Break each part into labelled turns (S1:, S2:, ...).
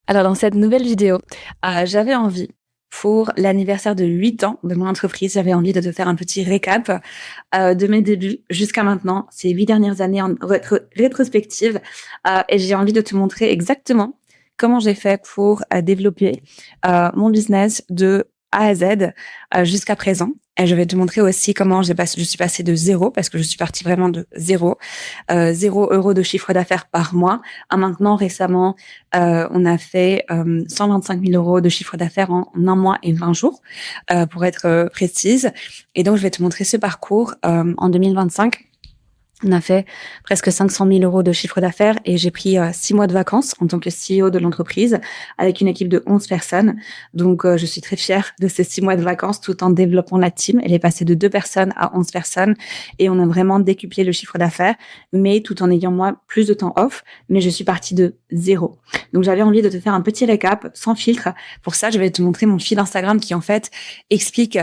S1: Alors, dans cette nouvelle vidéo, j'avais envie, pour l'anniversaire de 8 ans de mon entreprise, j'avais envie de te faire un petit récap de mes débuts jusqu'à maintenant, ces 8 dernières années en rétrospective. Et j'ai envie de te montrer exactement comment j'ai fait pour développer mon business de A à Z jusqu'à présent. Et je vais te montrer aussi comment je suis passée de zéro, parce que je suis partie vraiment de zéro, 0 € de chiffre d'affaires par mois, à maintenant récemment on a fait 125 000 € de chiffre d'affaires en 1 mois et 20 jours, pour être précise. Et donc, je vais te montrer ce parcours en 2025. On a fait presque 500 000 € de chiffre d'affaires et j'ai pris 6 mois de vacances en tant que CEO de l'entreprise avec une équipe de 11 personnes. Donc, je suis très fière de ces 6 mois de vacances tout en développant la team. Elle est passée de 2 personnes à 11 personnes et on a vraiment décuplé le chiffre d'affaires, mais tout en ayant, moi, plus de temps off. Mais je suis partie de zéro. Donc, j'avais envie de te faire un petit récap sans filtre. Pour ça, je vais te montrer mon fil Instagram qui, en fait, explique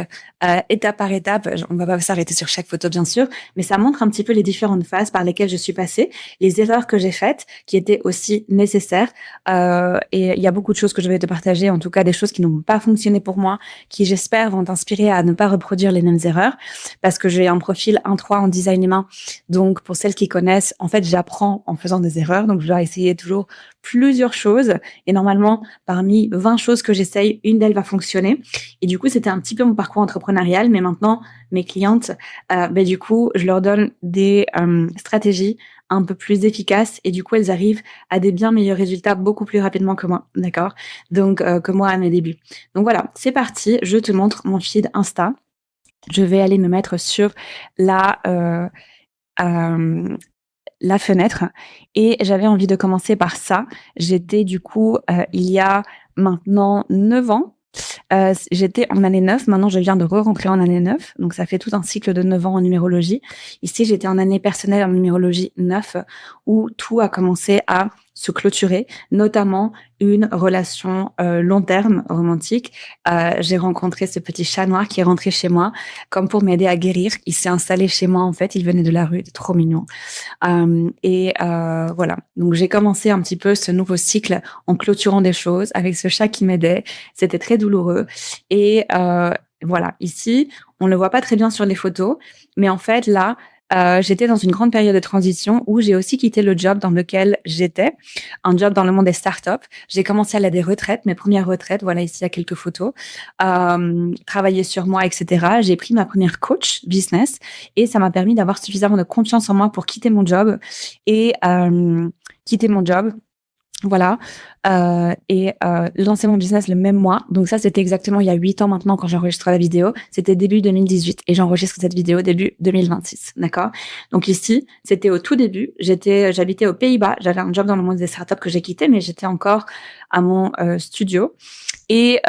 S1: étape par étape. On va pas s'arrêter sur chaque photo, bien sûr, mais ça montre un petit peu les différentes phases par lesquelles je suis passée, les erreurs que j'ai faites, qui étaient aussi nécessaires. Et il y a beaucoup de choses que je vais te partager, en tout cas des choses qui n'ont pas fonctionné pour moi, qui j'espère vont t'inspirer à ne pas reproduire les mêmes erreurs, parce que j'ai un profil 1-3 en design humain. Donc, pour celles qui connaissent, en fait, j'apprends en faisant des erreurs. Donc, je dois essayer toujours plusieurs choses. Et normalement, parmi 20 choses que j'essaye, une d'elles va fonctionner. Et du coup, c'était un petit peu mon parcours entrepreneurial. Mais maintenant, mes clientes, du coup, je leur donne des stratégies un peu plus efficaces et du coup, elles arrivent à des bien meilleurs résultats beaucoup plus rapidement que moi, d'accord? Donc, que moi à mes débuts. Donc voilà, c'est parti. Je te montre mon feed Insta. Je vais aller me mettre sur la la fenêtre et j'avais envie de commencer par ça. J'étais du coup, il y a maintenant 9 ans, j'étais en année 9. Maintenant je viens de re-rentrer en année 9, donc ça fait tout un cycle de 9 ans en numérologie. Ici, j'étais en année personnelle en numérologie 9, où tout a commencé à se clôturer, notamment une relation long terme romantique. J'ai rencontré ce petit chat noir qui est rentré chez moi comme pour m'aider à guérir. Il s'est installé chez moi, en fait, il venait de la rue, il était trop mignon. Voilà, donc j'ai commencé un petit peu ce nouveau cycle en clôturant des choses avec ce chat qui m'aidait. C'était très douloureux. Et voilà, ici, on ne le voit pas très bien sur les photos, mais en fait, là, j'étais dans une grande période de transition où j'ai aussi quitté le job dans lequel j'étais, un job dans le monde des startups. J'ai commencé à aller à des retraites, mes premières retraites. Voilà, ici, il y a quelques photos. Travailler sur moi, etc. J'ai pris ma première coach business et ça m'a permis d'avoir suffisamment de confiance en moi pour quitter mon job et quitter mon job. Voilà, lancer mon business le même mois. Donc ça, c'était exactement il y a 8 ans maintenant quand j'enregistre la vidéo. C'était début 2018 et j'enregistre cette vidéo début 2026, d'accord? Donc ici, c'était au tout début. J'habitais aux Pays-Bas. J'avais un job dans le monde des startups que j'ai quitté, mais j'étais encore à mon studio. Et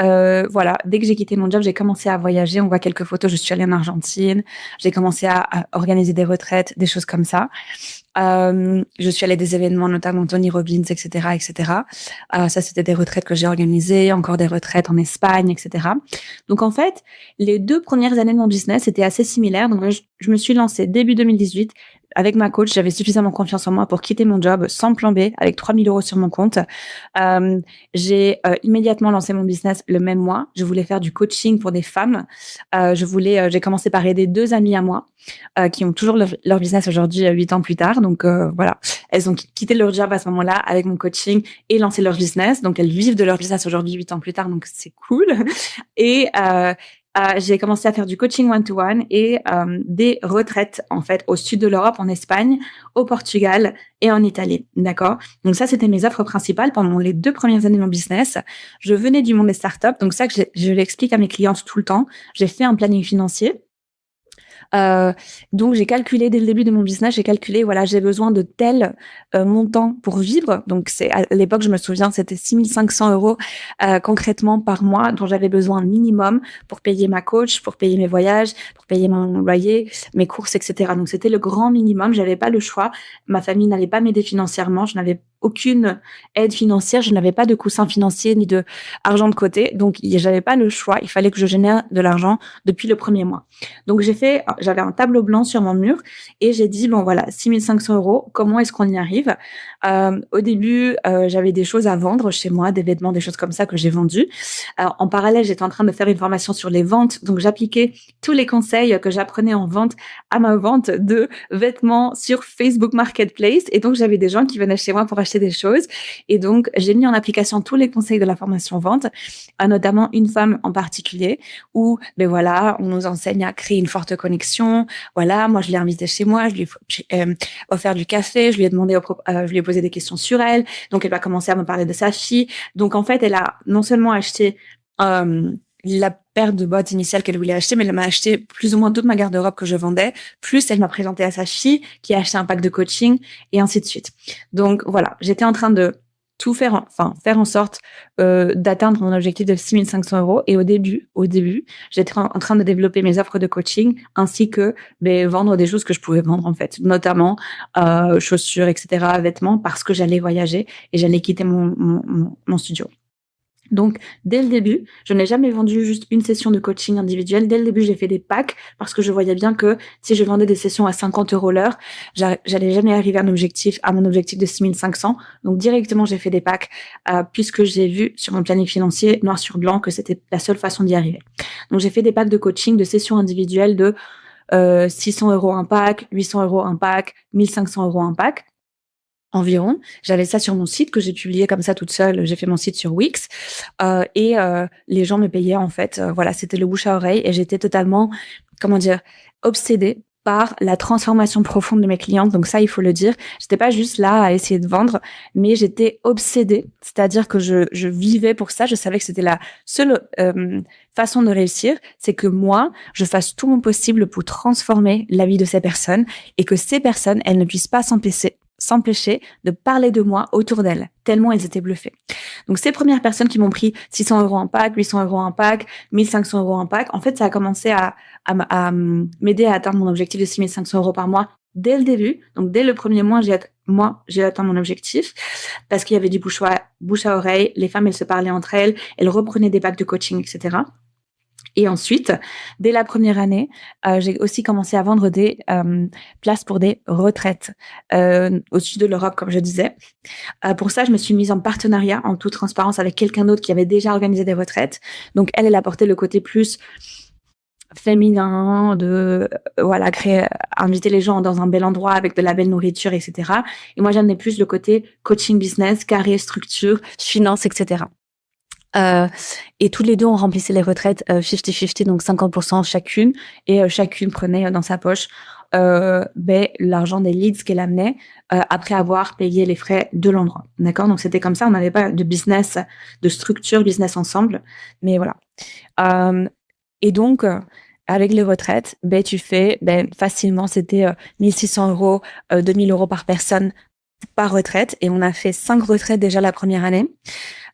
S1: voilà, dès que j'ai quitté mon job, j'ai commencé à voyager. On voit quelques photos. Je suis allée en Argentine. J'ai commencé à organiser des retraites, des choses comme ça. Je suis allée à des événements, notamment Tony Robbins, etc., etc. Ça, c'était des retraites que j'ai organisées, encore des retraites en Espagne, etc. Donc, en fait, les 2 premières années de mon business étaient assez similaires. Donc, je me suis lancée début 2018 avec ma coach. J'avais suffisamment confiance en moi pour quitter mon job sans plan B, avec 3 000 € sur mon compte. J'ai immédiatement lancé mon business le même mois. Je voulais faire du coaching pour des femmes. J'ai commencé par aider 2 amies à moi qui ont toujours leur business aujourd'hui 8 ans plus tard. Donc voilà, elles ont quitté leur job à ce moment-là avec mon coaching et lancé leur business. Donc elles vivent de leur business aujourd'hui 8 ans plus tard. Donc c'est cool. Et j'ai commencé à faire du coaching one-to-one et des retraites en fait au sud de l'Europe, en Espagne, au Portugal et en Italie. D'accord? Donc ça, c'était mes offres principales pendant les 2 premières années de mon business. Je venais du monde des startups, donc ça que je l'explique à mes clientes tout le temps. J'ai fait un planning financier. Donc j'ai calculé dès le début de mon business, j'ai calculé, voilà, j'ai besoin de tel montant pour vivre. Donc c'est à l'époque, je me souviens, c'était 6 500 € concrètement par mois dont j'avais besoin minimum pour payer ma coach, pour payer mes voyages, pour payer mon loyer, mes courses, etc. Donc c'était le grand minimum. J'avais pas le choix. Ma famille n'allait pas m'aider financièrement. Je n'avais aucune aide financière, je n'avais pas de coussin financier ni de argent de côté. Donc, j'avais pas le choix. Il fallait que je génère de l'argent depuis le premier mois. Donc, j'avais un tableau blanc sur mon mur et j'ai dit, bon, voilà, 6 500 €, comment est-ce qu'on y arrive? Au début, j'avais des choses à vendre chez moi, des vêtements, des choses comme ça que j'ai vendues. En parallèle, j'étais en train de faire une formation sur les ventes. Donc, j'appliquais tous les conseils que j'apprenais en vente à ma vente de vêtements sur Facebook Marketplace. Et donc, j'avais des gens qui venaient chez moi pour acheter des choses. Et donc, j'ai mis en application tous les conseils de la formation vente, notamment une femme en particulier où, ben voilà, on nous enseigne à créer une forte connexion. Voilà, moi, je l'ai invitée chez moi, je lui ai offert du café, je lui ai demandé, je lui ai posé des questions sur elle. Donc, elle va commencer à me parler de sa fille. Donc, en fait, elle a non seulement acheté la paire de bottes initiales qu'elle voulait acheter, mais elle m'a acheté plus ou moins toute ma garde-robe que je vendais. Plus, elle m'a présenté à sa fille qui a acheté un pack de coaching et ainsi de suite. Donc, voilà, j'étais en train de tout faire, faire en sorte d'atteindre mon objectif de 6 500 €. Et au début, j'étais en train de développer mes offres de coaching ainsi que vendre des choses que je pouvais vendre en fait, notamment chaussures, etc., vêtements, parce que j'allais voyager et j'allais quitter mon studio. Donc, dès le début, je n'ai jamais vendu juste une session de coaching individuel. Dès le début, j'ai fait des packs parce que je voyais bien que si je vendais des sessions à 50 € l'heure, j'allais jamais arriver à mon objectif de 6 500. Donc, directement, j'ai fait des packs puisque j'ai vu sur mon planning financier, noir sur blanc, que c'était la seule façon d'y arriver. Donc, j'ai fait des packs de coaching, de sessions individuelles de 600 € un pack, 800 € un pack, 1500 € un pack. Environ. J'avais ça sur mon site que j'ai publié comme ça toute seule. J'ai fait mon site sur Wix et les gens me payaient en fait. Voilà, c'était le bouche à oreille et j'étais totalement, obsédée par la transformation profonde de mes clientes. Donc ça, il faut le dire. J'étais pas juste là à essayer de vendre, mais j'étais obsédée. C'est-à-dire que je vivais pour ça. Je savais que c'était la seule façon de réussir, c'est que moi, je fasse tout mon possible pour transformer la vie de ces personnes et que ces personnes, elles ne puissent pas s'empêcher de parler de moi autour d'elles, tellement elles étaient bluffées. Donc, ces premières personnes qui m'ont pris 600 € en pack, 800 € en pack, 1500 € en pack, en fait, ça a commencé à m'aider à atteindre mon objectif de 6 500 € par mois dès le début. Donc, dès le premier mois, j'ai atteint mon objectif parce qu'il y avait du bouche à oreille. Les femmes, elles se parlaient entre elles, elles reprenaient des packs de coaching, etc. Et ensuite, dès la première année, j'ai aussi commencé à vendre des places pour des retraites au sud de l'Europe, comme je disais. Pour ça, je me suis mise en partenariat, en toute transparence, avec quelqu'un d'autre qui avait déjà organisé des retraites. Donc, elle apportait le côté plus féminin de inviter les gens dans un bel endroit avec de la belle nourriture, etc. Et moi, j'amenais plus le côté coaching business, carré, structure, finance, etc. Et toutes les deux, on remplissait les retraites 50-50, donc 50% chacune, et chacune prenait dans sa poche l'argent des leads qu'elle amenait après avoir payé les frais de l'endroit. D'accord? Donc c'était comme ça, on n'avait pas de business, de structure business ensemble, mais voilà. Et donc avec les retraites, tu fais facilement, c'était 1600 €, 2000 € par personne par retraite, et on a fait 5 retraites déjà la première année.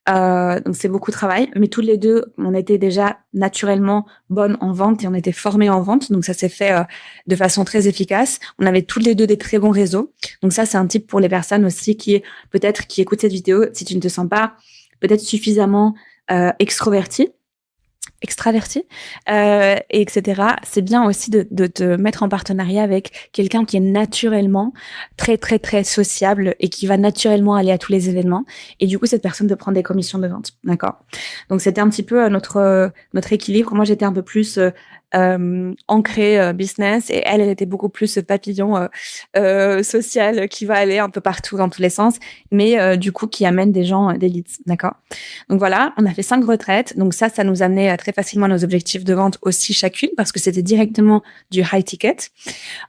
S1: Donc c'est beaucoup de travail, mais toutes les deux, on était déjà naturellement bonnes en vente et on était formées en vente, donc ça s'est fait de façon très efficace. On avait toutes les deux des très bons réseaux, donc ça c'est un tip pour les personnes aussi qui écoutent cette vidéo. Si tu ne te sens pas peut-être suffisamment extraverti, etc. C'est bien aussi de te mettre en partenariat avec quelqu'un qui est naturellement très, très, très sociable et qui va naturellement aller à tous les événements. Et du coup, cette personne te prend des commissions de vente. D'accord? Donc, c'était un petit peu notre équilibre. Moi, j'étais un peu plus ancrée business et elle était beaucoup plus ce papillon social qui va aller un peu partout dans tous les sens, mais du coup, qui amène des gens, des leads. D'accord? Donc voilà, on a fait 5 retraites. Donc ça nous amenait très facilement à nos objectifs de vente aussi chacune parce que c'était directement du high ticket.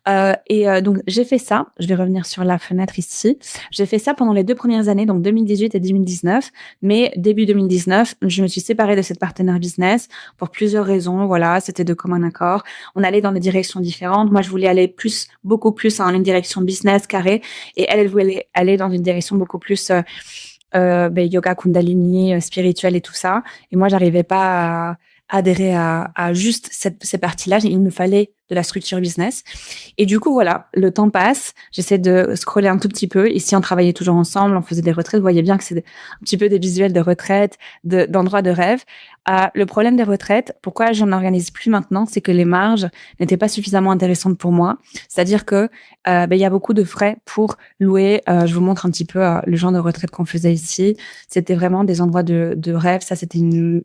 S1: Donc j'ai fait ça. Je vais revenir sur la fenêtre ici. J'ai fait ça pendant les 2 premières années, donc 2018 et 2019. Mais début 2019, je me suis séparée de cette partenaire business pour plusieurs raisons. Voilà, c'était de commun accord. On allait dans des directions différentes. Moi, je voulais aller beaucoup plus dans une direction business carré, et elle voulait aller dans une direction beaucoup plus yoga kundalini, spirituel et tout ça. Et moi, j'arrivais pas à adhérer à juste ces parties-là. Il me fallait de la structure business. Et du coup, voilà, le temps passe. J'essaie de scroller un tout petit peu. Ici, on travaillait toujours ensemble, on faisait des retraites. Vous voyez bien que c'est un petit peu des visuels de retraite, d'endroits de rêve. Le problème des retraites, pourquoi j'en organise plus maintenant, c'est que les marges n'étaient pas suffisamment intéressantes pour moi. C'est-à-dire que il y a beaucoup de frais pour louer. Je vous montre un petit peu le genre de retraite qu'on faisait ici. C'était vraiment des endroits de rêve. Ça, c'était une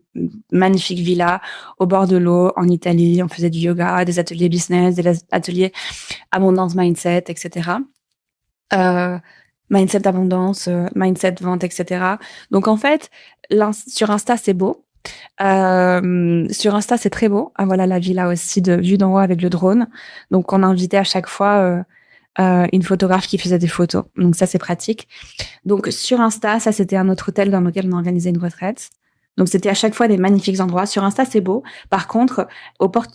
S1: magnifique villa au bord de l'eau en Italie. On faisait du yoga, des ateliers business, des ateliers abondance mindset, etc. Mindset d'abondance, mindset vente, etc. Donc en fait, sur Insta, c'est beau. Sur Insta, c'est très beau. Ah, voilà la villa aussi de vue d'en haut avec le drone. Donc on a invité à chaque fois une photographe qui faisait des photos. Donc ça, c'est pratique. Donc sur Insta, ça c'était un autre hôtel dans lequel on organisait une retraite. Donc c'était à chaque fois des magnifiques endroits. Sur Insta, c'est beau. Par contre,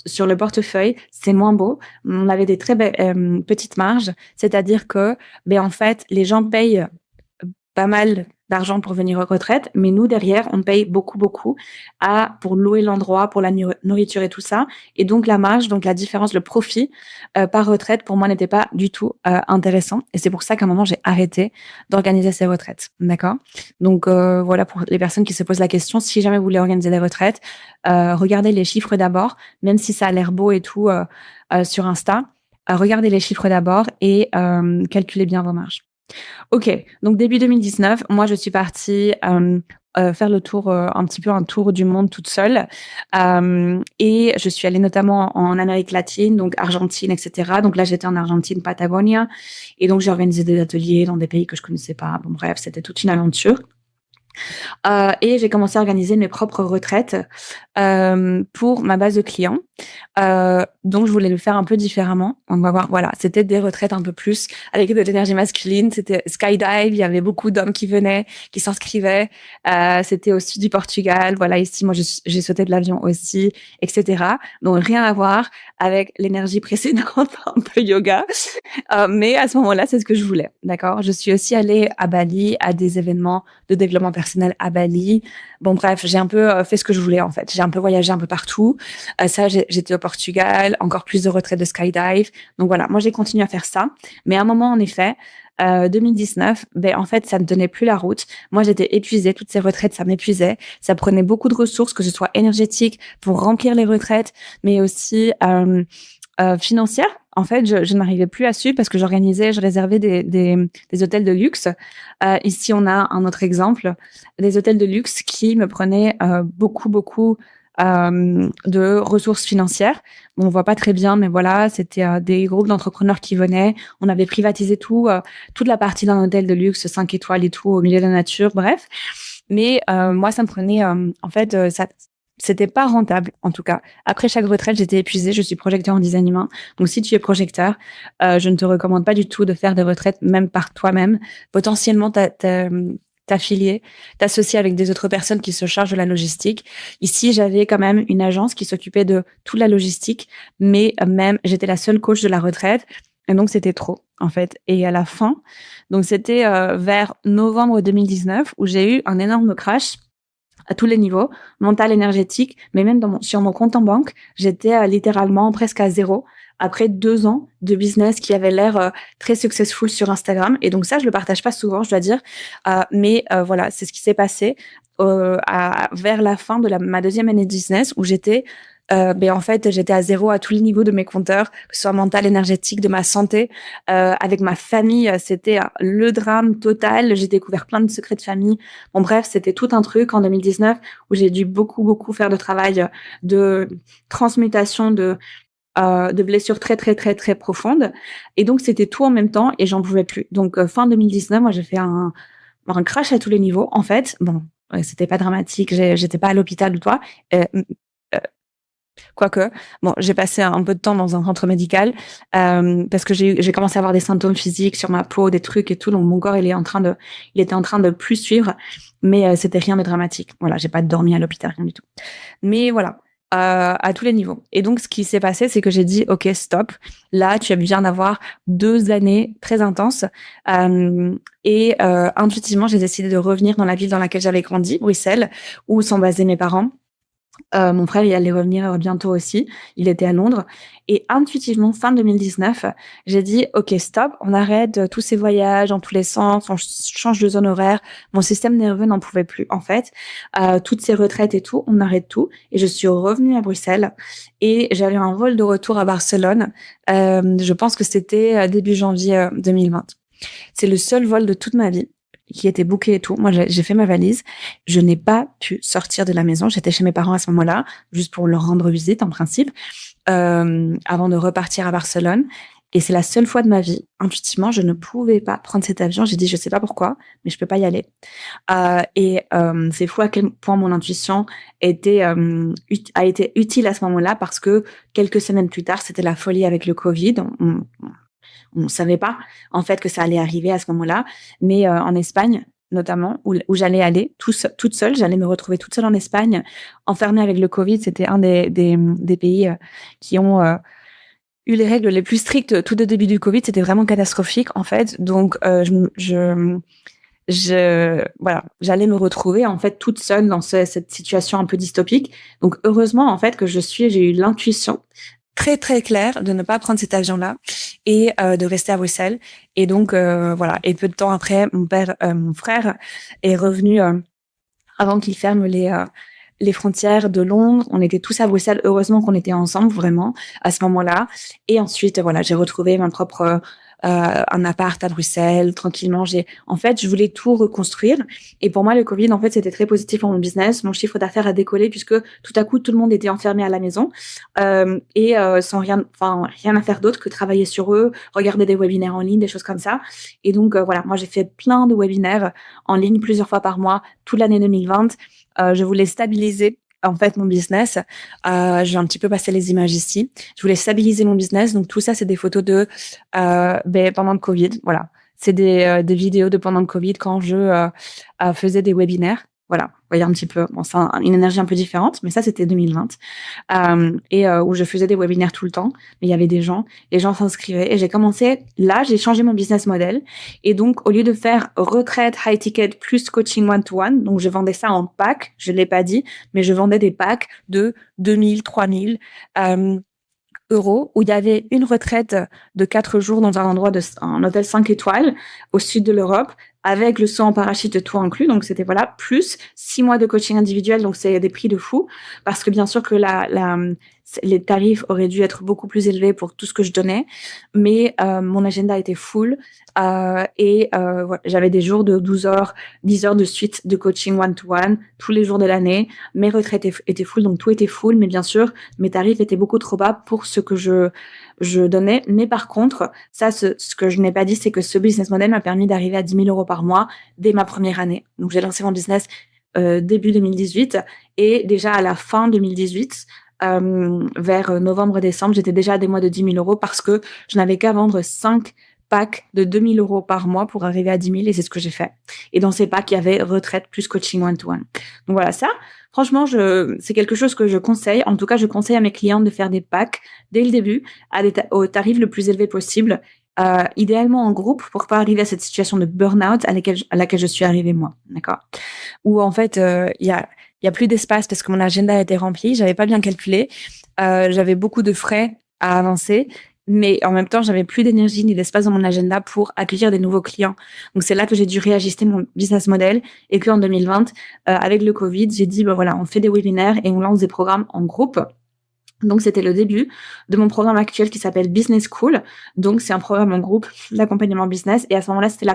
S1: sur le portefeuille, c'est moins beau. On avait des très petites marges, c'est-à-dire que, en fait, les gens payent pas mal d'argent pour venir en retraite, mais nous derrière, on paye beaucoup, beaucoup pour louer l'endroit, pour la nourriture et tout ça. Et donc la marge, donc la différence, le profit par retraite, pour moi, n'était pas du tout intéressant. Et c'est pour ça qu'à un moment, j'ai arrêté d'organiser ces retraites. D'accord? Donc voilà, pour les personnes qui se posent la question, si jamais vous voulez organiser des retraites, regardez les chiffres d'abord, même si ça a l'air beau et tout sur Insta. Regardez les chiffres d'abord et calculez bien vos marges. Ok, donc début 2019, moi je suis partie faire le tour, un petit peu un tour du monde toute seule. Et je suis allée notamment en Amérique latine, donc Argentine, etc. Donc là j'étais en Argentine, Patagonia. Et donc j'ai organisé des ateliers dans des pays que je connaissais pas. Bon bref, c'était toute une aventure. Et j'ai commencé à organiser mes propres retraites pour ma base de clients. Donc, je voulais le faire un peu différemment. On va voir, voilà, c'était des retraites un peu plus avec de l'énergie masculine. C'était skydive, il y avait beaucoup d'hommes qui venaient, qui s'inscrivaient. C'était au sud du Portugal. Voilà, ici, moi, j'ai sauté de l'avion aussi, etc. Donc, rien à voir avec l'énergie précédente, un peu yoga. Mais à ce moment-là, c'est ce que je voulais, d'accord? Je suis aussi allée à Bali, à des événements de développement personnel à Bali. Bon, bref, j'ai un peu fait ce que je voulais, en fait. J'ai un peu voyagé un peu partout. Ça, j'étais au Portugal, encore plus de retraites de skydive. Donc voilà, moi, j'ai continué à faire ça. Mais à un moment, en effet, 2019, en fait, ça ne tenait plus la route. Moi, j'étais épuisée. Toutes ces retraites, ça m'épuisait. Ça prenait beaucoup de ressources, que ce soit énergétique pour remplir les retraites, mais aussi financière. En fait, je n'arrivais plus à suivre parce que je réservais des hôtels de luxe. Ici, on a un autre exemple, des hôtels de luxe qui me prenaient beaucoup de ressources financières. Bon, on voit pas très bien, mais voilà, c'était des groupes d'entrepreneurs qui venaient. On avait privatisé toute la partie d'un hôtel de luxe, 5 étoiles et tout, au milieu de la nature, bref. Mais moi, ça me prenait, en fait, c'était pas rentable, en tout cas. Après chaque retraite, j'étais épuisée. Je suis projecteur en design humain. Donc, si tu es projecteur, je ne te recommande pas du tout de faire des retraites, même par toi-même. Potentiellement, t'affilier, t'associer avec des autres personnes qui se chargent de la logistique. Ici, j'avais quand même une agence qui s'occupait de toute la logistique, mais même, j'étais la seule coach de la retraite. Et donc, c'était trop, en fait. Et à la fin, donc c'était vers novembre 2019 où j'ai eu un énorme crash à tous les niveaux, mental, énergétique, mais même sur mon compte en banque, j'étais littéralement presque à zéro après 2 ans de business qui avait l'air très successful sur Instagram. Et donc ça, je le partage pas souvent, je dois dire. Mais voilà, c'est ce qui s'est passé vers la fin de ma deuxième année de business où en fait, j'étais à zéro à tous les niveaux de mes compteurs, que ce soit mental, énergétique, de ma santé. Avec ma famille, c'était le drame total. J'ai découvert plein de secrets de famille. Bon, bref, c'était tout un truc en 2019 où j'ai dû beaucoup faire de travail de transmutation de blessures très, très, très, très profondes. Et donc, c'était tout en même temps et j'en pouvais plus. Donc, fin 2019, moi, j'ai fait un crash à tous les niveaux. En fait, bon, c'était pas dramatique. J'étais pas à l'hôpital ou quoi. Quoique, bon, j'ai passé un peu de temps dans un centre médical parce que j'ai commencé à avoir des symptômes physiques sur ma peau, des trucs et tout. Donc mon corps, il était en train de plus suivre, mais c'était rien de dramatique. Voilà, j'ai pas dormi à l'hôpital, rien du tout. Mais voilà, à tous les niveaux. Et donc ce qui s'est passé, c'est que j'ai dit, ok, stop. Là, tu viens d'avoir 2 années très intenses et intuitivement, j'ai décidé de revenir dans la ville dans laquelle j'avais grandi, Bruxelles, où sont basés mes parents. Mon frère, il allait revenir bientôt aussi. Il était à Londres. Et intuitivement, fin 2019, j'ai dit, OK, stop, on arrête tous ces voyages dans tous les sens, on change de zone horaire. Mon système nerveux n'en pouvait plus, en fait. Toutes ces retraites et tout, on arrête tout. Et je suis revenue à Bruxelles et j'avais un vol de retour à Barcelone. Je pense que c'était début janvier 2020. C'est le seul vol de toute ma vie qui était booké et tout. Moi, j'ai fait ma valise. Je n'ai pas pu sortir de la maison. J'étais chez mes parents à ce moment-là, juste pour leur rendre visite, en principe, avant de repartir à Barcelone. Et c'est la seule fois de ma vie, intuitivement, je ne pouvais pas prendre cet avion. J'ai dit, je sais pas pourquoi, mais je peux pas y aller. C'est fou à quel point mon intuition a été utile à ce moment-là, parce que quelques semaines plus tard, c'était la folie avec le Covid. On savait pas en fait que ça allait arriver à ce moment-là, mais en Espagne notamment, où j'allais aller toute seule, j'allais me retrouver toute seule en Espagne, enfermée avec le Covid. C'était un des pays qui ont eu les règles les plus strictes tout au début du Covid. C'était vraiment catastrophique en fait. Donc voilà, j'allais me retrouver en fait toute seule dans cette situation un peu dystopique. Donc heureusement en fait que j'ai eu l'intuition très très claire de ne pas prendre cet avion-là et de rester à Bruxelles. Et donc voilà. Et peu de temps après, mon frère est revenu avant qu'il ferme les frontières de Londres. On était tous à Bruxelles. Heureusement qu'on était ensemble vraiment à ce moment-là. Et ensuite voilà, j'ai retrouvé ma propre un appart à Bruxelles tranquillement. En fait, je voulais tout reconstruire. Et pour moi, le Covid, en fait, c'était très positif pour mon business. Mon chiffre d'affaires a décollé puisque tout à coup, tout le monde était enfermé à la maison sans rien à faire d'autre que travailler sur eux, regarder des webinaires en ligne, des choses comme ça. Et donc voilà, moi, j'ai fait plein de webinaires en ligne plusieurs fois par mois toute l'année 2020. Je voulais stabiliser en fait mon business. Je vais un petit peu passer les images ici. Je voulais stabiliser mon business. Donc tout ça, c'est des photos de pendant le Covid. Voilà, c'est des vidéos de pendant le Covid quand je faisais des webinaires. Voilà, vous voyez un petit peu. Bon, c'est une énergie un peu différente, mais ça, c'était 2020. Où je faisais des webinaires tout le temps. Mais il y avait des gens, les gens s'inscrivaient. Et j'ai changé mon business model. Et donc, au lieu de faire retraite, high ticket, plus coaching one-to-one, donc je vendais ça en pack, je l'ai pas dit, mais je vendais des packs de 2000, 3000 euros, où il y avait une retraite de 4 jours dans un hôtel 5 étoiles au sud de l'Europe, avec le saut en parachute tout inclus. Donc c'était voilà, plus 6 mois de coaching individuel. Donc c'est des prix de fou, parce que bien sûr que les tarifs auraient dû être beaucoup plus élevés pour tout ce que je donnais, mais mon agenda était full voilà, j'avais des jours de 12 heures, 10 heures de suite de coaching one-to-one tous les jours de l'année. Mes retraites étaient full, donc tout était full, mais bien sûr mes tarifs étaient beaucoup trop bas pour ce que je donnais. Mais par contre, ce que je n'ai pas dit, c'est que ce business model m'a permis d'arriver à 10 000 euros par mois dès ma première année. Donc j'ai lancé mon business début 2018, et déjà à la fin 2018, vers novembre-décembre, j'étais déjà à des mois de 10 000 euros, parce que je n'avais qu'à vendre 5 packs de 2 000 euros par mois pour arriver à 10 000, et c'est ce que j'ai fait. Et dans ces packs, il y avait retraite plus coaching one-to-one. Donc voilà, ça, franchement, c'est quelque chose que je conseille. En tout cas, je conseille à mes clients de faire des packs dès le début au tarif le plus élevé possible, idéalement en groupe, pour pas arriver à cette situation de burn-out à laquelle je suis arrivée moi, d'accord? Où en fait, il y a plus d'espace parce que mon agenda était rempli, j'avais pas bien calculé, j'avais beaucoup de frais à avancer, mais en même temps, j'avais plus d'énergie ni d'espace dans mon agenda pour accueillir des nouveaux clients. Donc c'est là que j'ai dû réajuster mon business model, et qu'en 2020, avec le Covid, j'ai dit voilà, on fait des webinaires et on lance des programmes en groupe. Donc, c'était le début de mon programme actuel qui s'appelle Business School. Donc, c'est un programme en groupe d'accompagnement business. Et à ce moment-là, c'était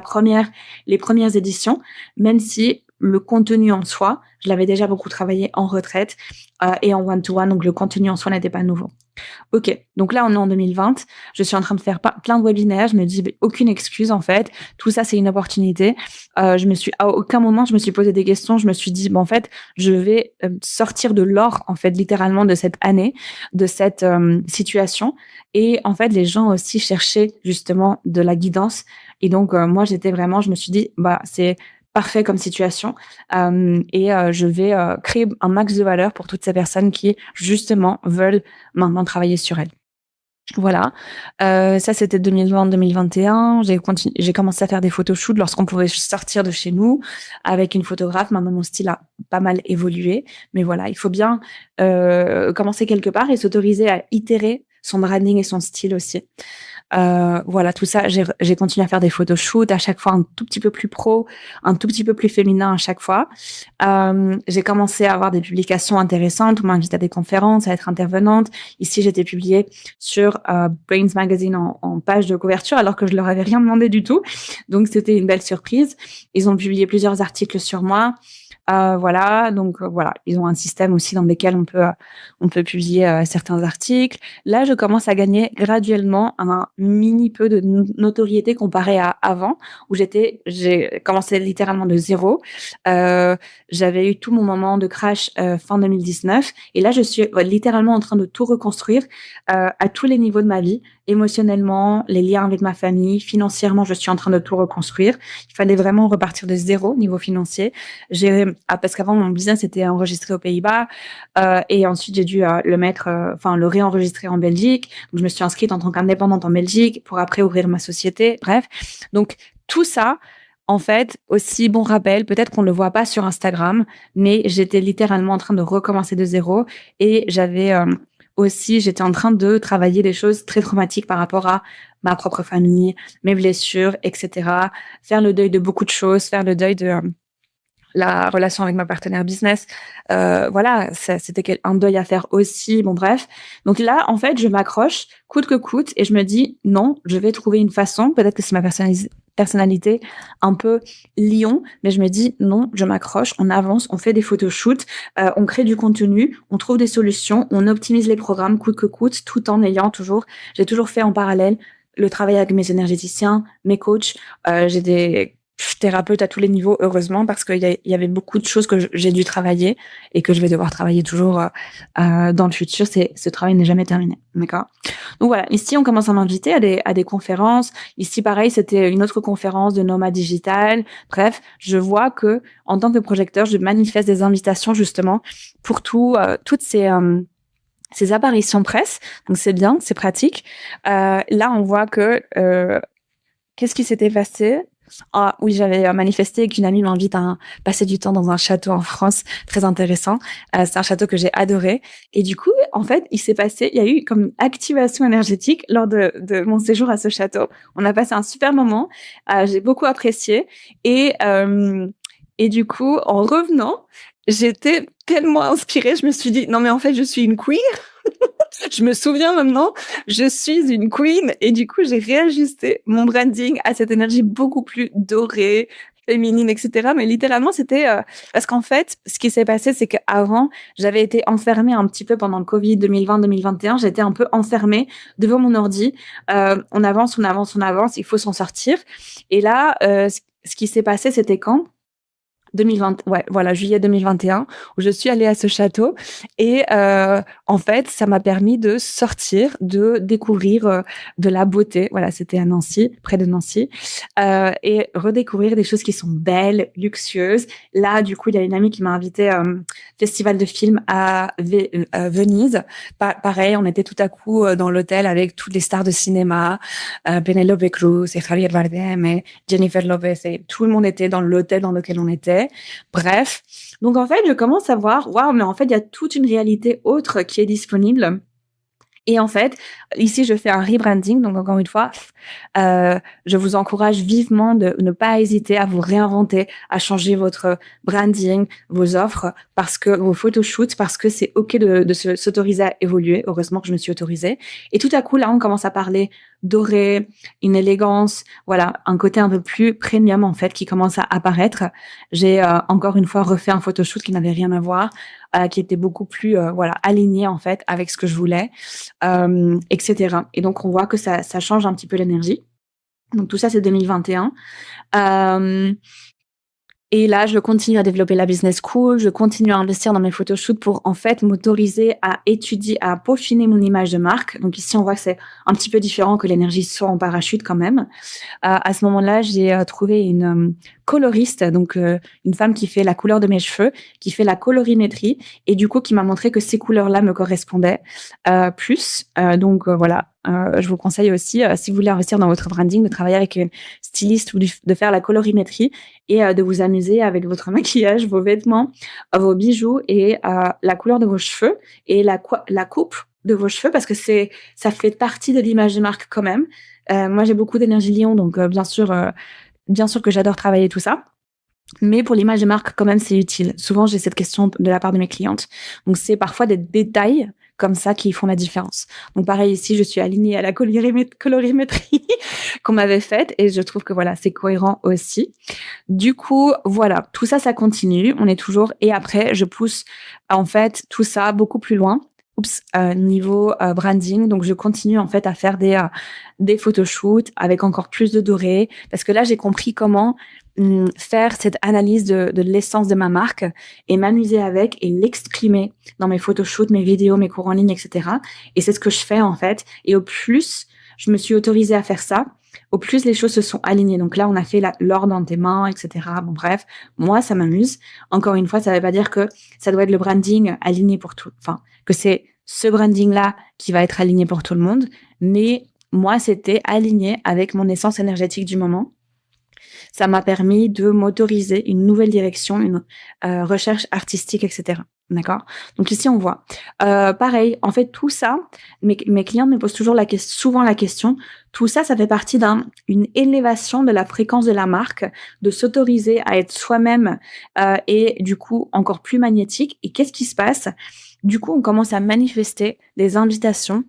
S1: les premières éditions, même si le contenu en soi, je l'avais déjà beaucoup travaillé en retraite et en one-to-one. Donc, le contenu en soi n'était pas nouveau. Ok, donc là, on est en 2020. Je suis en train de faire plein de webinaires. Je me dis, aucune excuse, en fait. Tout ça, c'est une opportunité. À aucun moment, je me suis posé des questions. Je me suis dit, en fait, je vais sortir de l'or, en fait, littéralement, de cette année, de cette situation. Et en fait, les gens aussi cherchaient justement de la guidance. Et donc, moi, je me suis dit, c'est parfait comme situation, je vais créer un max de valeur pour toutes ces personnes qui justement veulent maintenant travailler sur elles. Voilà, ça c'était 2020-2021. J'ai commencé à faire des photoshoots lorsqu'on pouvait sortir de chez nous avec une photographe. Maintenant mon style a pas mal évolué. Mais voilà, il faut bien commencer quelque part et s'autoriser à itérer son branding et son style aussi. Voilà, tout ça, j'ai continué à faire des photoshoots, à chaque fois un tout petit peu plus pro, un tout petit peu plus féminin à chaque fois. J'ai commencé à avoir des publications intéressantes, on m'invite à des conférences, à être intervenante. Ici, j'étais publiée sur Brains Magazine en page de couverture, alors que je leur avais rien demandé du tout. Donc, c'était une belle surprise. Ils ont publié plusieurs articles sur moi. Voilà, donc voilà, ils ont un système aussi dans lequel on peut publier certains articles. Là, je commence à gagner graduellement un mini peu de notoriété comparé à avant, où j'ai commencé littéralement de zéro. J'avais eu tout mon moment de crash fin 2019, et là, je suis littéralement en train de tout reconstruire à tous les niveaux de ma vie, émotionnellement, les liens avec ma famille, financièrement, je suis en train de tout reconstruire. Il fallait vraiment repartir de zéro niveau financier. Parce qu'avant mon business était enregistré aux Pays-Bas et ensuite j'ai dû le réenregistrer en Belgique. Donc je me suis inscrite en tant qu'indépendante en Belgique pour après ouvrir ma société. Bref, donc tout ça, en fait, aussi bon rappel, peut-être qu'on ne le voit pas sur Instagram, mais j'étais littéralement en train de recommencer de zéro et j'étais en train de travailler des choses très traumatiques par rapport à ma propre famille, mes blessures, etc. Faire le deuil de beaucoup de choses, faire le deuil de la relation avec ma partenaire business. Voilà, c'était un deuil à faire aussi. Bon, bref. Donc là, en fait, je m'accroche coûte que coûte et je me dis non, je vais trouver une façon. Peut-être que c'est ma personnalité un peu lion, mais je me dis non, je m'accroche, on avance, on fait des photoshoots, on crée du contenu, on trouve des solutions, on optimise les programmes coûte que coûte, tout en ayant j'ai toujours fait en parallèle le travail avec mes énergéticiens, mes coachs, j'ai des thérapeutes à tous les niveaux, heureusement, parce qu'il y avait beaucoup de choses que j'ai dû travailler et que je vais devoir travailler toujours dans le futur. Ce travail n'est jamais terminé, d'accord? Donc voilà, ici on commence à m'inviter à des conférences. Ici pareil, c'était une autre conférence de Nomad Digital. Bref, je vois que en tant que projecteur, je manifeste des invitations justement pour toutes ces apparitions presse. Donc c'est bien, c'est pratique. Là, on voit que qu'est-ce qui s'était passé? Ah oui, j'avais manifesté qu'une amie m'invite à passer du temps dans un château en France, très intéressant. C'est un château que j'ai adoré. Et du coup, en fait, il y a eu comme une activation énergétique lors de mon séjour à ce château. On a passé un super moment. J'ai beaucoup apprécié. Et du coup, en revenant, j'étais tellement inspirée. Je me suis dit, non mais en fait, je suis une queen. Je me souviens maintenant, je suis une queen et du coup, j'ai réajusté mon branding à cette énergie beaucoup plus dorée, féminine, etc. Mais littéralement, c'était parce qu'en fait, ce qui s'est passé, c'est qu'avant, j'avais été enfermée un petit peu pendant le Covid 2020-2021. J'étais un peu enfermée devant mon ordi. On avance, il faut s'en sortir. Et là, ce qui s'est passé, c'était quand 2020, ouais, voilà, juillet 2021, où je suis allée à ce château et en fait, ça m'a permis de sortir, de découvrir de la beauté. Voilà, c'était à Nancy, près de Nancy, et redécouvrir des choses qui sont belles, luxueuses. Là, du coup, il y a une amie qui m'a invitée festival de films à Venise. Pareil, on était tout à coup dans l'hôtel avec toutes les stars de cinéma, Penelope Cruz et Javier Bardem et Jennifer Lopez, et tout le monde était dans l'hôtel dans lequel on était. Bref, donc en fait, je commence à voir, waouh, mais en fait, il y a toute une réalité autre qui est disponible. Et en fait, ici, je fais un rebranding. Donc, encore une fois, je vous encourage vivement de ne pas hésiter à vous réinventer, à changer votre branding, vos offres, vos photoshoots, parce que c'est OK de s'autoriser à évoluer. Heureusement que je me suis autorisée. Et tout à coup, là, on commence à parler doré, une élégance, voilà, un côté un peu plus premium, en fait, qui commence à apparaître. J'ai encore une fois refait un photoshoot qui n'avait rien à voir, qui était beaucoup plus, aligné, en fait, avec ce que je voulais. Etc. Et donc, on voit que ça change un petit peu l'énergie. Donc, tout ça, c'est 2021. Et là, je continue à développer la business school, je continue à investir dans mes photoshoots pour, en fait, m'autoriser à étudier, à peaufiner mon image de marque. Donc ici, on voit que c'est un petit peu différent, que l'énergie soit en parachute quand même. À ce moment-là, j'ai trouvé une coloriste, donc une femme qui fait la couleur de mes cheveux, qui fait la colorimétrie et du coup qui m'a montré que ces couleurs-là me correspondaient plus. Donc voilà, je vous conseille aussi, si vous voulez investir dans votre branding, de travailler avec une styliste ou de faire la colorimétrie et de vous amuser avec votre maquillage, vos vêtements, vos bijoux et la couleur de vos cheveux et la coupe de vos cheveux parce que ça fait partie de l'image de marque quand même. Moi, j'ai beaucoup d'énergie lion, donc bien sûr que j'adore travailler tout ça. Mais pour l'image de marque, quand même, c'est utile. Souvent, j'ai cette question de la part de mes clientes. Donc, c'est parfois des détails comme ça qui font la différence. Donc, pareil, ici, je suis alignée à la colorimétrie qu'on m'avait faite et je trouve que voilà, c'est cohérent aussi. Du coup, voilà, tout ça, ça continue. On est toujours, et après, je pousse, en fait, tout ça beaucoup plus loin. Niveau branding, donc je continue en fait à faire des photoshoots avec encore plus de doré parce que là j'ai compris comment faire cette analyse de l'essence de ma marque et m'amuser avec et l'exprimer dans mes photoshoots, mes vidéos, mes cours en ligne, etc. Et c'est ce que je fais en fait. Et au plus je me suis autorisée à faire ça, au plus les choses se sont alignées. Donc là, on a fait l'or dans tes mains, etc. Bon, bref, moi, ça m'amuse. Encore une fois, ça ne veut pas dire que ça doit être le branding aligné pour tout. Enfin, que c'est ce branding-là qui va être aligné pour tout le monde. Mais moi, c'était aligné avec mon essence énergétique du moment. Ça m'a permis de m'autoriser une nouvelle direction, une recherche artistique, etc. D'accord? Donc ici, on voit. Pareil, en fait, tout ça, mes clients me posent toujours souvent la question, tout ça, ça fait partie d'une élévation de la fréquence de la marque, de s'autoriser à être soi-même et du coup, encore plus magnétique. Et qu'est-ce qui se passe? Du coup, on commence à manifester des invitations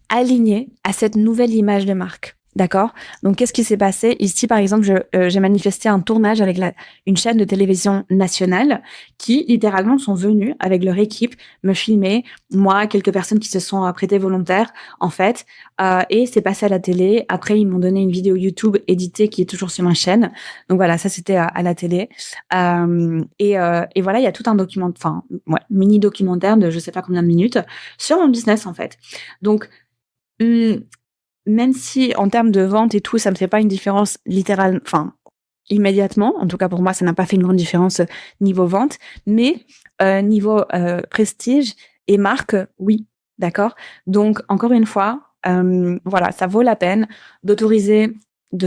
S1: alignées à cette nouvelle image de marque. D'accord? Donc, qu'est-ce qui s'est passé? Ici, par exemple, j'ai manifesté un tournage avec une chaîne de télévision nationale qui, littéralement, sont venus avec leur équipe me filmer, moi, quelques personnes qui se sont prêtées volontaires, en fait, et c'est passé à la télé. Après, ils m'ont donné une vidéo YouTube éditée qui est toujours sur ma chaîne. Donc, voilà, ça, c'était à la télé. Et voilà, il y a tout un mini documentaire de je sais pas combien de minutes sur mon business, en fait. Donc, même si en termes de vente et tout, ça me fait pas une différence littéralement, enfin immédiatement. En tout cas pour moi, ça n'a pas fait une grande différence niveau vente, mais niveau prestige et marque, oui, d'accord. Donc encore une fois, voilà, ça vaut la peine de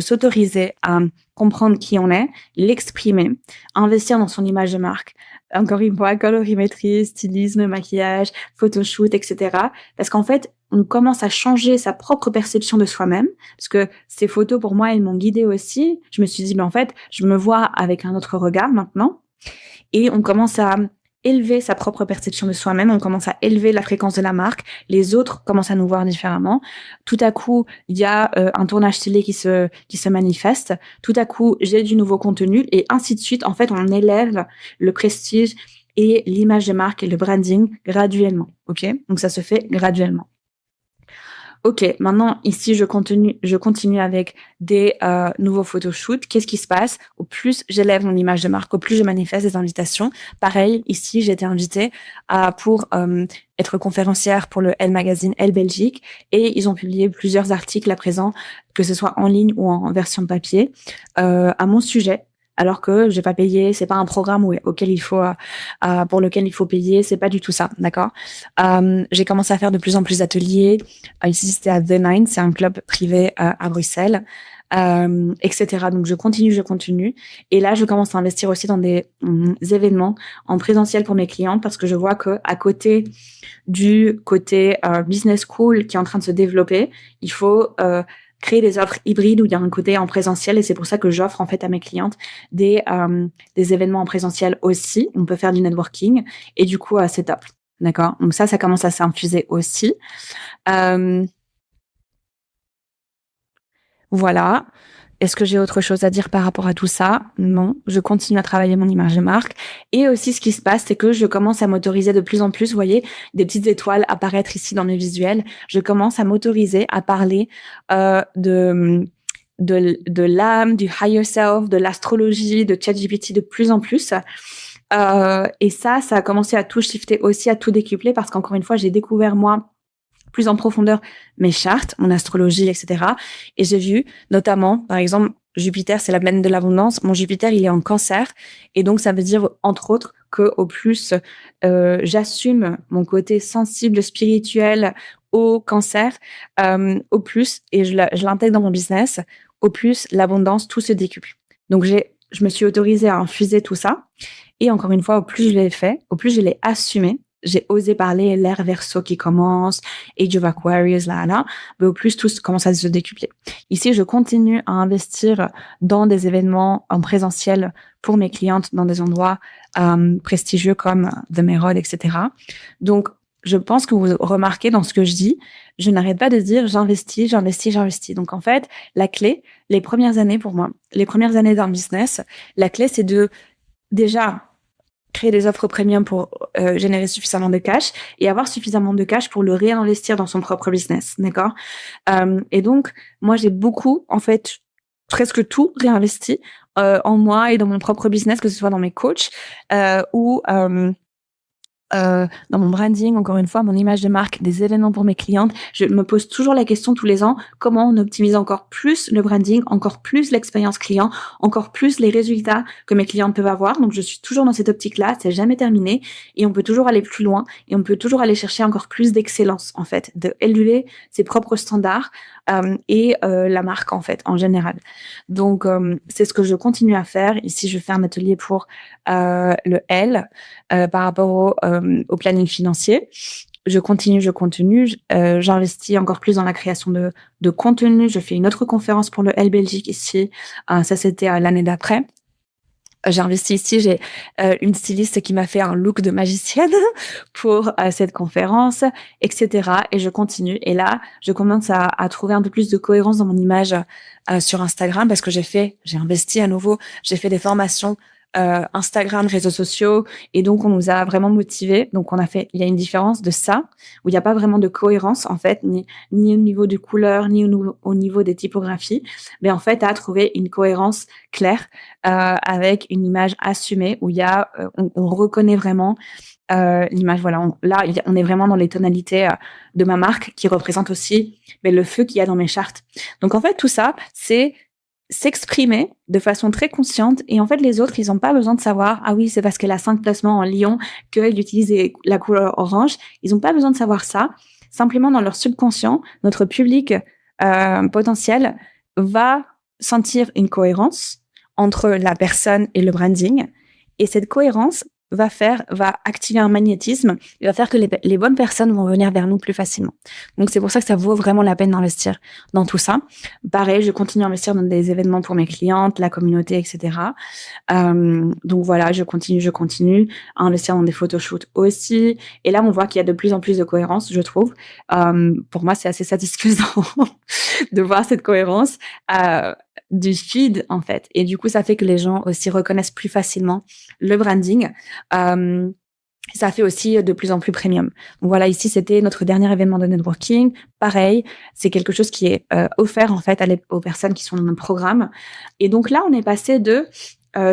S1: s'autoriser à comprendre qui on est, l'exprimer, investir dans son image de marque. Encore une fois, colorimétrie, stylisme, maquillage, photoshoot, etc. Parce qu'en fait, on commence à changer sa propre perception de soi-même. Parce que ces photos, pour moi, elles m'ont guidée aussi. Je me suis dit, mais en fait, je me vois avec un autre regard maintenant. Et on commence à élever sa propre perception de soi-même, on commence à élever la fréquence de la marque, les autres commencent à nous voir différemment. Tout à coup, il y a un tournage télé qui se manifeste. Tout à coup, j'ai du nouveau contenu et ainsi de suite. En fait, on élève le prestige et l'image de marque et le branding graduellement. Ok? Donc ça se fait graduellement. Ok, maintenant ici je continue avec des nouveaux photoshoots. Qu'est-ce qui se passe? Au plus j'élève mon image de marque, au plus je manifeste des invitations. Pareil, ici j'ai été invitée pour être conférencière pour le Elle Magazine, Elle Belgique, et ils ont publié plusieurs articles à présent, que ce soit en ligne ou en version papier, à mon sujet. Alors que j'ai pas payé, c'est pas un programme auquel il faut pour lequel il faut payer, c'est pas du tout ça, d'accord. J'ai commencé à faire de plus en plus d'ateliers. Ici c'était à The Nine, c'est un club privé à Bruxelles, etc. Donc je continue, et là je commence à investir aussi dans des événements en présentiel pour mes clientes parce que je vois que à côté du côté business school qui est en train de se développer, il faut créer des offres hybrides où il y a un côté en présentiel, et c'est pour ça que j'offre en fait à mes clientes des événements en présentiel aussi. On peut faire du networking et du coup c'est top, d'accord. Donc ça commence à s'infuser aussi. Voilà. Est-ce que j'ai autre chose à dire par rapport à tout ça? Non, je continue à travailler mon image de marque. Et aussi, ce qui se passe, c'est que je commence à m'autoriser de plus en plus, vous voyez, des petites étoiles apparaître ici dans mes visuels. Je commence à m'autoriser à parler de l'âme, du higher self, de l'astrologie, de ChatGPT de plus en plus. Et ça a commencé à tout shifter aussi, à tout décupler, parce qu'encore une fois, j'ai découvert moi plus en profondeur mes chartes, mon astrologie, etc. Et j'ai vu notamment, par exemple, Jupiter, c'est la planète de l'abondance. Mon Jupiter, il est en Cancer. Et donc, ça veut dire, entre autres, que au plus j'assume mon côté sensible, spirituel au Cancer, au plus, et je l'intègre dans mon business, au plus l'abondance, tout se décuple. Donc, je me suis autorisée à infuser tout ça. Et encore une fois, au plus je l'ai fait, au plus je l'ai assumé, j'ai osé parler l'ère Verseau qui commence, Age of Aquarius, là, mais au plus tout commence à se décupler. Ici, je continue à investir dans des événements en présentiel pour mes clientes dans des endroits prestigieux comme The Merod, etc. Donc, je pense que vous remarquez dans ce que je dis, je n'arrête pas de dire j'investis, j'investis, j'investis. Donc, en fait, la clé, les premières années pour moi, les premières années d'un business, la clé, c'est de déjà créer des offres premium pour générer suffisamment de cash et avoir suffisamment de cash pour le réinvestir dans son propre business, d'accord? Et donc, moi, j'ai beaucoup, en fait, presque tout réinvesti en moi et dans mon propre business, que ce soit dans mes coachs ou dans mon branding, encore une fois, mon image de marque, des événements pour mes clientes. Je me pose toujours la question tous les ans, comment on optimise encore plus le branding, encore plus l'expérience client, encore plus les résultats que mes clientes peuvent avoir. Donc, je suis toujours dans cette optique-là, c'est jamais terminé et on peut toujours aller plus loin et on peut toujours aller chercher encore plus d'excellence, en fait, de élever ses propres standards et la marque, en fait, en général. Donc, c'est ce que je continue à faire. Ici, je fais un atelier pour le L par rapport au planning financier. Je continue, j'investis encore plus dans la création de contenu. Je fais une autre conférence pour le L Belgique ici. Ça, c'était l'année d'après. J'ai investi ici, j'ai une styliste qui m'a fait un look de magicienne pour cette conférence, etc. Et je continue. Et là, je commence à trouver un peu plus de cohérence dans mon image sur Instagram parce que j'ai investi à nouveau, j'ai fait des formations Instagram, réseaux sociaux, et donc on nous a vraiment motivés. Donc il y a une différence de ça, où il n'y a pas vraiment de cohérence en fait, ni au niveau des couleurs, ni au niveau des typographies, mais en fait à trouver une cohérence claire avec une image assumée où il y a, on reconnaît vraiment l'image. Voilà, on est vraiment dans les tonalités de ma marque qui représente aussi le feu qu'il y a dans mes chartes. Donc en fait tout ça, c'est s'exprimer de façon très consciente et en fait les autres ils n'ont pas besoin de savoir ah oui c'est parce qu'elle a 5 placements en Lyon qu'elle utilise la couleur orange, ils n'ont pas besoin de savoir ça, simplement dans leur subconscient notre public potentiel va sentir une cohérence entre la personne et le branding et cette cohérence va activer un magnétisme et va faire que les bonnes personnes vont venir vers nous plus facilement. Donc, c'est pour ça que ça vaut vraiment la peine d'investir dans tout ça. Pareil, je continue à investir dans des événements pour mes clientes, la communauté, etc. Donc, voilà, je continue à investir dans des photoshoots aussi. Et là, on voit qu'il y a de plus en plus de cohérence, je trouve. Pour moi, c'est assez satisfaisant de voir cette cohérence du feed, en fait. Et du coup, ça fait que les gens aussi reconnaissent plus facilement le branding. Ça fait aussi de plus en plus premium. Donc voilà, ici, c'était notre dernier événement de networking. Pareil, c'est quelque chose qui est offert, en fait, aux personnes qui sont dans notre programme. Et donc là, on est passé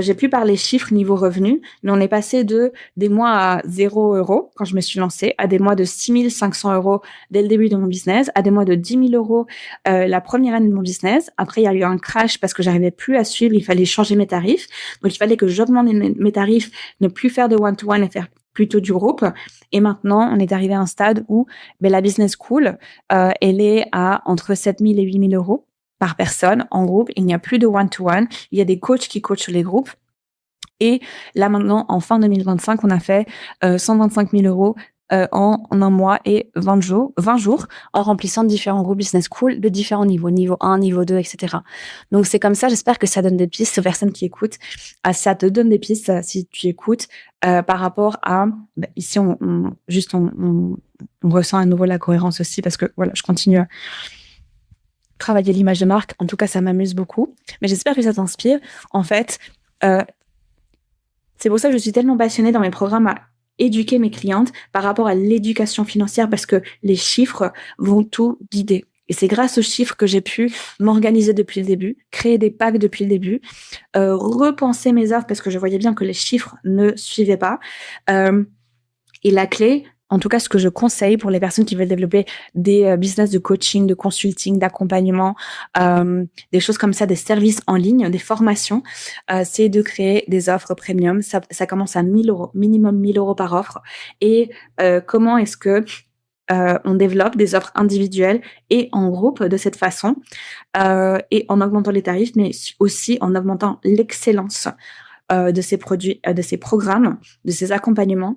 S1: j'ai plus parler chiffres niveau revenu, mais on est passé des mois à 0 € quand je me suis lancée, à des mois de 6 500 € dès le début de mon business, à des mois de 10 000 € la première année de mon business. Après, il y a eu un crash parce que j'arrivais plus à suivre, il fallait changer mes tarifs. Donc, il fallait que j'augmente mes tarifs, ne plus faire de one-to-one et faire plutôt du groupe. Et maintenant, on est arrivé à un stade où la business school, elle est à entre 7 000 et 8 000 € par personne en groupe. Il n'y a plus de one-to-one. Il y a des coachs qui coachent les groupes. Et là, maintenant, en fin 2025, on a fait 125 000 € en un mois et 20 jours en remplissant différents groupes business school de différents niveaux, niveau 1, niveau 2, etc. Donc, c'est comme ça. J'espère que ça donne des pistes aux personnes qui écoutent. Ça te donne des pistes si tu écoutes par rapport à... ici, on ressent à nouveau la cohérence aussi parce que voilà, je continue à travailler l'image de marque. En tout cas, ça m'amuse beaucoup. Mais j'espère que ça t'inspire. En fait, c'est pour ça que je suis tellement passionnée dans mes programmes à éduquer mes clientes par rapport à l'éducation financière parce que les chiffres vont tout guider. Et c'est grâce aux chiffres que j'ai pu m'organiser depuis le début, créer des packs depuis le début, repenser mes offres parce que je voyais bien que les chiffres ne suivaient pas. Et la clé, en tout cas, ce que je conseille pour les personnes qui veulent développer des business de coaching, de consulting, d'accompagnement, des choses comme ça, des services en ligne, des formations, c'est de créer des offres premium. Ça commence à 1 000 euros, minimum 1 000 euros par offre. Et comment est-ce que on développe des offres individuelles et en groupe de cette façon, et en augmentant les tarifs, mais aussi en augmentant l'excellence de ces produits, de ces programmes, de ces accompagnements,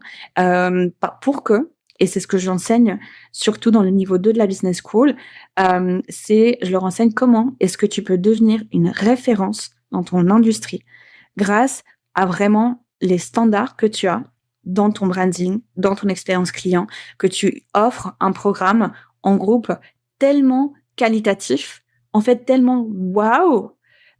S1: pour que, et c'est ce que j'enseigne surtout dans le niveau 2 de la business school, je leur enseigne comment est-ce que tu peux devenir une référence dans ton industrie grâce à vraiment les standards que tu as dans ton branding, dans ton expérience client, que tu offres un programme en groupe tellement qualitatif, en fait tellement waouh,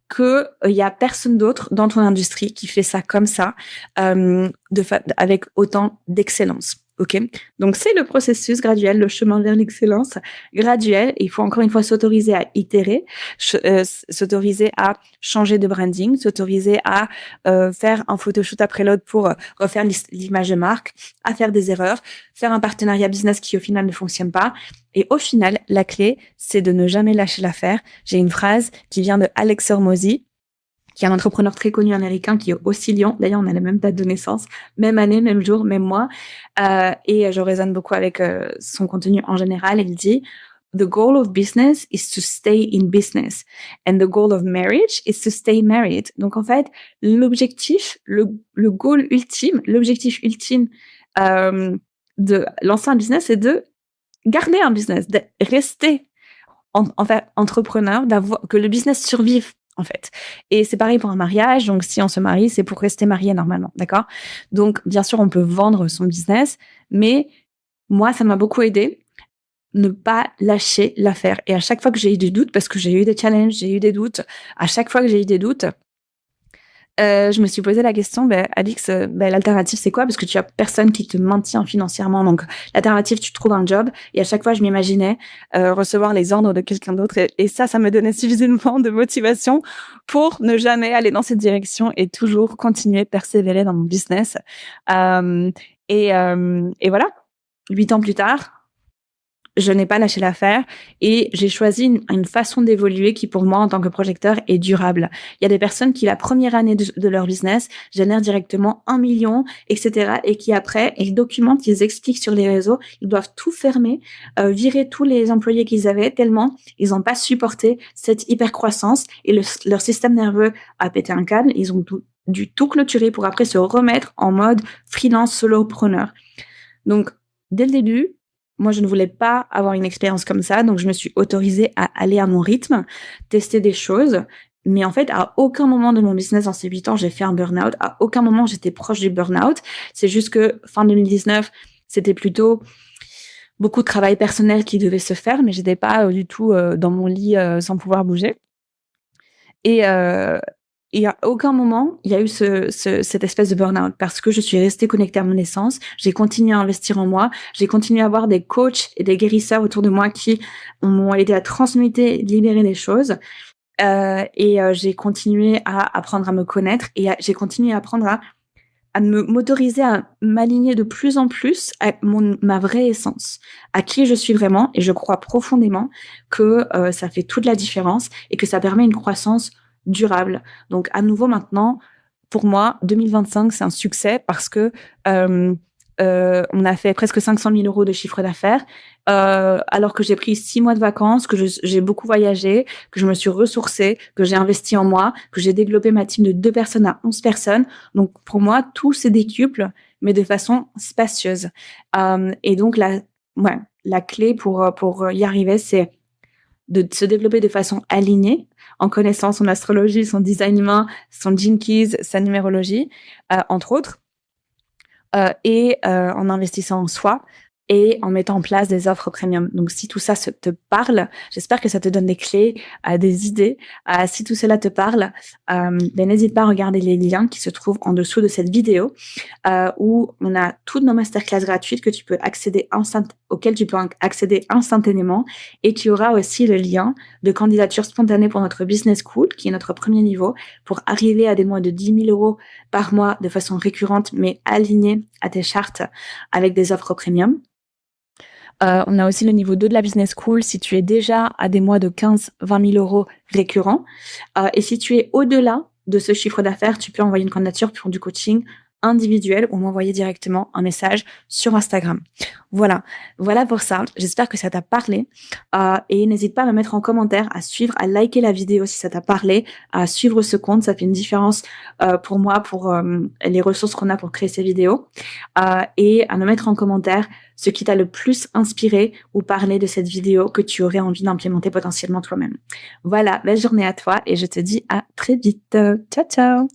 S1: que il y a personne d'autre dans ton industrie qui fait ça comme ça, avec autant d'excellence. Ok, donc c'est le processus graduel, le chemin vers l'excellence graduel. Il faut encore une fois s'autoriser à itérer, s'autoriser à changer de branding, s'autoriser à faire un photoshoot après l'autre pour refaire l'image de marque, à faire des erreurs, faire un partenariat business qui au final ne fonctionne pas. Et au final, la clé, c'est de ne jamais lâcher l'affaire. J'ai une phrase qui vient de Alex Hormozy, qui est un entrepreneur très connu américain, qui est aussi Lyon. D'ailleurs, on a la même date de naissance, même année, même jour, même mois. Et je résonne beaucoup avec son contenu en général. Il dit « The goal of business is to stay in business. And the goal of marriage is to stay married. » Donc, en fait, l'objectif, le goal ultime, l'objectif ultime de lancer un business, c'est de garder un business, de rester en fait entrepreneur, que le business survive en fait. Et c'est pareil pour un mariage. Donc si on se marie, c'est pour rester marié normalement, d'accord? Donc bien sûr, on peut vendre son business, mais moi, ça m'a beaucoup aidé ne pas lâcher l'affaire. Et à chaque fois que j'ai eu des doutes, parce que j'ai eu des challenges, j'ai eu des doutes, à chaque fois que j'ai eu des doutes, je me suis posé la question, Alix, l'alternative c'est quoi? Parce que tu as personne qui te maintient financièrement. Donc l'alternative, tu trouves un job. Et à chaque fois, je m'imaginais recevoir les ordres de quelqu'un d'autre. Et ça me donnait suffisamment de motivation pour ne jamais aller dans cette direction et toujours continuer, persévérer dans mon business. Et voilà. 8 ans plus tard, je n'ai pas lâché l'affaire et j'ai choisi une façon d'évoluer qui, pour moi, en tant que projecteur, est durable. Il y a des personnes qui, la première année de leur business, génèrent directement 1 million, etc. et qui, après, ils documentent, ils expliquent sur les réseaux, ils doivent tout fermer, virer tous les employés qu'ils avaient tellement ils n'ont pas supporté cette hyper-croissance et leur système nerveux a pété un câble. Ils ont dû tout clôturer pour après se remettre en mode freelance solopreneur. Donc, dès le début, moi, je ne voulais pas avoir une expérience comme ça, donc je me suis autorisée à aller à mon rythme, tester des choses. Mais en fait, à aucun moment de mon business dans ces 8 ans, j'ai fait un burn-out. À aucun moment, j'étais proche du burn-out. C'est juste que fin 2019, c'était plutôt beaucoup de travail personnel qui devait se faire, mais j'étais pas du tout dans mon lit sans pouvoir bouger. Et à aucun moment, il y a eu cette espèce de burn-out parce que je suis restée connectée à mon essence. J'ai continué à investir en moi. J'ai continué à avoir des coachs et des guérisseurs autour de moi qui m'ont aidé à transmuter, libérer des choses. J'ai continué à apprendre à me connaître et j'ai continué à apprendre à m'autoriser à m'aligner de plus en plus à ma vraie essence, à qui je suis vraiment. Et je crois profondément que ça fait toute la différence et que ça permet une croissance durable. Donc, à nouveau maintenant, pour moi, 2025, c'est un succès parce que on a fait presque 500 000 euros de chiffre d'affaires, alors que j'ai pris 6 mois de vacances, que j'ai beaucoup voyagé, que je me suis ressourcée, que j'ai investi en moi, que j'ai développé ma team de 2 personnes à 11 personnes. Donc, pour moi, tout se décuple, mais de façon spacieuse. Et donc, la clé pour y arriver, c'est de se développer de façon alignée, en connaissant son astrologie, son design humain, son gene keys, sa numérologie, entre autres, et en investissant en soi, et en mettant en place des offres premium. Donc, si tout ça te parle, j'espère que ça te donne des clés, des idées. Si tout cela te parle, ben, n'hésite pas à regarder les liens qui se trouvent en dessous de cette vidéo, où on a toutes nos masterclass gratuites que tu peux auxquelles tu peux accéder instantanément. Et tu auras aussi le lien de candidature spontanée pour notre business school, qui est notre premier niveau, pour arriver à des mois de 10 000 euros par mois de façon récurrente, mais alignée à tes chartes avec des offres premium. On a aussi le niveau 2 de la business school si tu es déjà à des mois de 15-20 000 euros récurrents. Et si tu es au-delà de ce chiffre d'affaires, tu peux envoyer une candidature pour du coaching individuel ou m'envoyer directement un message sur Instagram. Voilà pour ça. J'espère que ça t'a parlé. Et n'hésite pas à me mettre en commentaire, à suivre, à liker la vidéo si ça t'a parlé, à suivre ce compte. Ça fait une différence pour moi, pour les ressources qu'on a pour créer ces vidéos. Et à me mettre en commentaire ce qui t'a le plus inspiré ou parlé de cette vidéo que tu aurais envie d'implémenter potentiellement toi-même. Voilà, belle journée à toi et je te dis à très vite. Ciao, ciao.